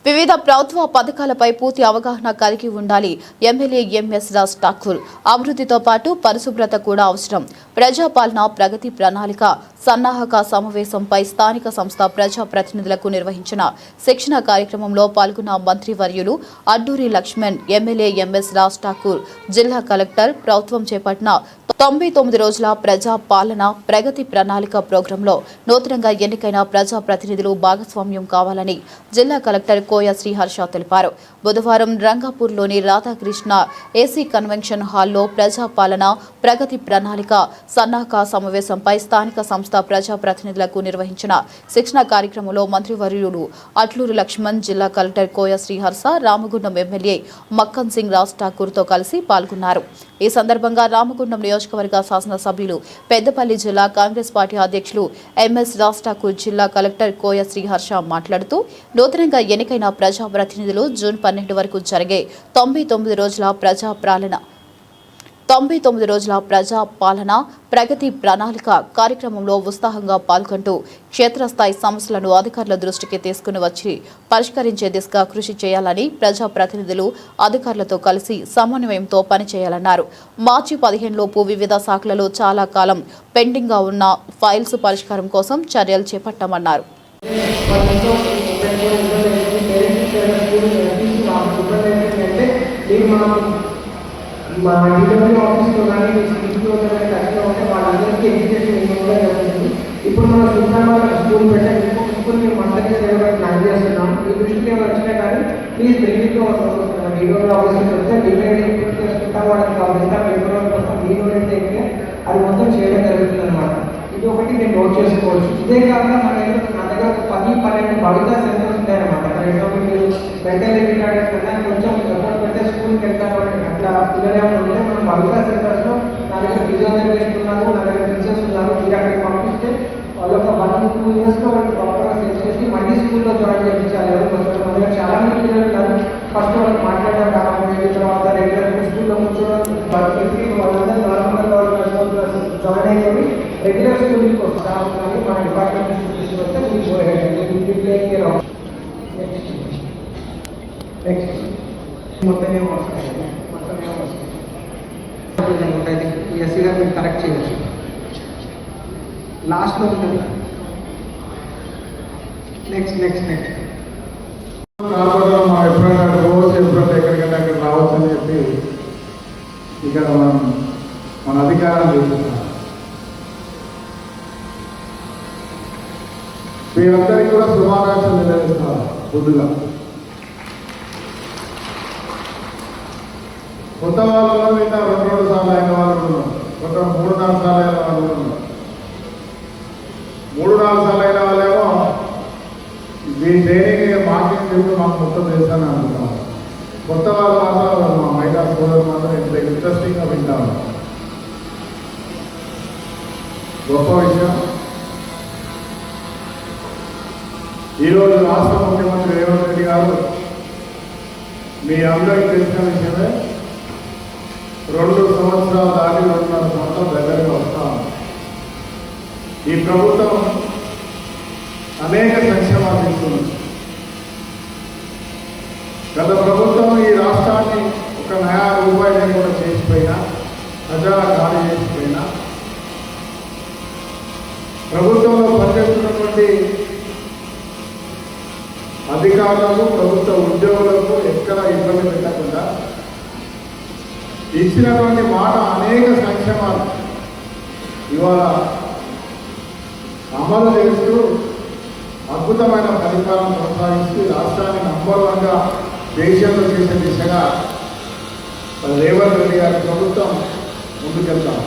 వివిధ ప్రభుత్వ పథకాలపై పూర్తి అవగాహన కలిగి ఉండాలి. MLA MS Raj Thakur. అభివృద్ధితో పాటు పరిశుభ్రత కూడా అవసరం. ప్రజాపాలన ప్రగతి ప్రణాళిక సన్నాహక సమావేశంపై స్థానిక సంస్థ ప్రజా ప్రతినిధులకు నిర్వహించిన శిక్షణ కార్యక్రమంలో పాల్గొన్న మంత్రివర్యులు అడ్డూరి లక్ష్మణ్, ఎమ్మెల్యే ఎంఎస్ రాజ్ ఠాకూర్, జిల్లా కలెక్టర్ ప్రభుత్వం చేపట్టిన 99 రోజుల ప్రజా పాలన ప్రగతి ప్రణాళిక ప్రోగ్రాంలో నూతనంగా ఎన్నికైన ప్రజా ప్రతినిధులు భాగస్వామ్యం కావాలని జిల్లా కలెక్టర్ కోయ శ్రీహర్ష తెలిపారు. బుధవారం రంగాపూర్లోని రాధాకృష్ణ ఏసీ కన్వెన్షన్ హాల్లో ప్రజా పాలన ప్రగతి ప్రణాళిక సన్నాహక సమావేశంపై స్థానిక సంస్థ ప్రజా ప్రతినిధులకు నిర్వహించిన శిక్షణ కార్యక్రమంలో మంత్రివర్యులు అట్లూరి లక్ష్మణ్, జిల్లా కలెక్టర్ కోయ శ్రీహర్ష, రామగుండం ఎమ్మెల్యే మక్కన్ సింగ్ రాజ్ ఠాకూర్తో కలిసి పాల్గొన్నారు. ఈ సందర్భంగా రామగుండం నియోజకవర్గ శాసనసభ్యులు పెద్దపల్లి జిల్లా కాంగ్రెస్ పార్టీ అధ్యక్షులు ఎంఎస్ రాజ్ ఠాకూర్, జిల్లా కలెక్టర్ కోయ శ్రీహర్ష మాట్లాడుతూ నూతనంగా ఎన్నికైన ప్రజా ప్రతినిధులు జూన్ 12 వరకు జరిగే 99 రోజుల ప్రజా పాలన ప్రగతి ప్రణాళిక కార్యక్రమంలో ఉత్సాహంగా పాల్గొంటూ క్షేత్రస్థాయి సమస్యలను అధికారుల దృష్టికి తీసుకుని వచ్చి పరిష్కరించే దిశగా కృషి చేయాలని ప్రజా ప్రతినిధులు అధికారులతో కలిసి సమన్వయంతో పనిచేయాలన్నారు. మార్చి 15 లోపు వివిధ శాఖలలో చాలా కాలం పెండింగ్ గా ఉన్న ఫైల్స్ పరిష్కారం కోసం చర్యలు చేపట్టామన్నారు. మా డిఎంఓ ఆఫీస్లో కానీ స్కూల్లో కానీ కష్టం ఉంటే వాళ్ళందరికీ ఎడ్యుకేషన్ ఇవ్వడం జరుగుతుంది. ఇప్పుడు మనం సుల్తానాబాద్ స్కూల్ పెట్టాలి, ఇంకొక స్కూల్ మేము మండలికి చేయడానికి ప్లాన్ చేస్తున్నాం. ఈ దృష్టికి ఏమైనా వచ్చినా కానీ ప్లీజ్ బెనిఫిట్లో డిఎంఓ ఆఫీస్కి వస్తే డివైడ్ చేసుకుంటాం. వాళ్ళకి కావాల్సిన పేపర్ కోసం డివైడ్ అయితే అది మొత్తం చేయడం జరుగుతుంది అనమాట. ఇది ఒకటి నేను నోట్ చేసుకోవచ్చు. ఇదే కాకుండా మన దగ్గర 10-12 భవితా సెంటర్స్ ఉంటాయన్నమాట. ఫర్ ఎగ్జాంపుల్ మీరు మెంటల్ రిటార్డెడ్ కన్నా కొంచెం ఎఫర్ట్ పెడితే స్కూల్కి వెళ్తామని అట్లా పిల్లలు ఉంటే మనం భవితా సెంటర్స్లో నా దగ్గర ఫిజియోథెరపిస్ట్ ఉన్నారు, నా దగ్గర టీచర్స్ ఉన్నారు. మీరు అక్కడికి పంపిస్తే వాళ్ళొక 1-2 ఇయర్స్లో వాళ్ళకి ప్రాపర్గా సెట్ చేసి మళ్ళీ స్కూల్లో జాయిన్ చేయించాలి. ఎవరు చాలా మంది పిల్లలు ఉన్నారు. ఫస్ట్ వాళ్ళకి మాట్లాడడం రావాలి, తర్వాత రెగ్యులర్ స్కూల్లో కూర్చోవడం వాళ్ళందరూ జాయిన్ అయ్యేవి రెగ్యులర్ స్కూల్కి వస్తాము. కానీ మన డిపార్ట్మెంట్ తీసుకొస్తే నెక్స్ట్ మొత్తమే వస్తాయి. ఎస్సీగా మీరు కరెక్ట్ చేయవచ్చు. లాస్ట్లో ఉంటుంది. నెక్స్ట్ రాబోయే మా ఎప్పుడైనా రోజు ఎప్పుడైనా ఎక్కడికంటే అక్కడ రావచ్చు అని చెప్పి ఇక్కడ మన అధికారాన్ని చూపిస్తున్నాం. మీరందరికీ కూడా శుభాకాంక్షలు నిర్వహిస్తున్నారు. పొద్దుగా కొత్త వాళ్ళు నిన్న 2 సార్లు అయిన వాళ్ళు ఉన్నారు, కొత్త 3-4 సార్లు అయిన వాళ్ళు ఉన్నారు. 3-4 సార్లు అయిన వాళ్ళేమో దీని ట్రైనింగ్ మార్కెట్ చెప్తూ మాకు మొత్తం చేస్తానని అనుకుంటున్నాం. కొత్త వాళ్ళు మాత్రం మా మహిళా సోదరులు మాత్రం ఇంత ఇంట్రెస్టింగ్గా వింటాము. గొప్ప విషయం. ఈరోజు రాష్ట్ర ముఖ్యమంత్రి రేవంత్ రెడ్డి గారు మీ అందరికీ తెలిసిన విషయమే 2 సంవత్సరాలు దాటి 2.5 సంవత్సరాలు దగ్గరగా వస్తాం. ఈ ప్రభుత్వం అనేక సంక్షేమాలు తీసుకుంది. గత ప్రభుత్వం ఈ రాష్ట్రాన్ని ఒక నయా రూపాయలు కూడా చేసిపోయినా, ప్రజా ఖాళీ చేసిపోయినా, ప్రభుత్వంలో పనిచేస్తున్నటువంటి అధికారులకు, ప్రభుత్వ ఉద్యోగులకు ఎక్కడ ఇబ్బంది పెట్టకుండా ఇచ్చినటువంటి మాట అనేక సంక్షేమాలు ఇవాళ అమలు చేస్తూ అద్భుతమైన పరిపాలన కొనసాగిస్తూ రాష్ట్రాన్ని నంబర్ 1గా దేశంలో చేసే దిశగా రేవంత్ రెడ్డి గారి ప్రభుత్వం ముందుకెళ్తాం.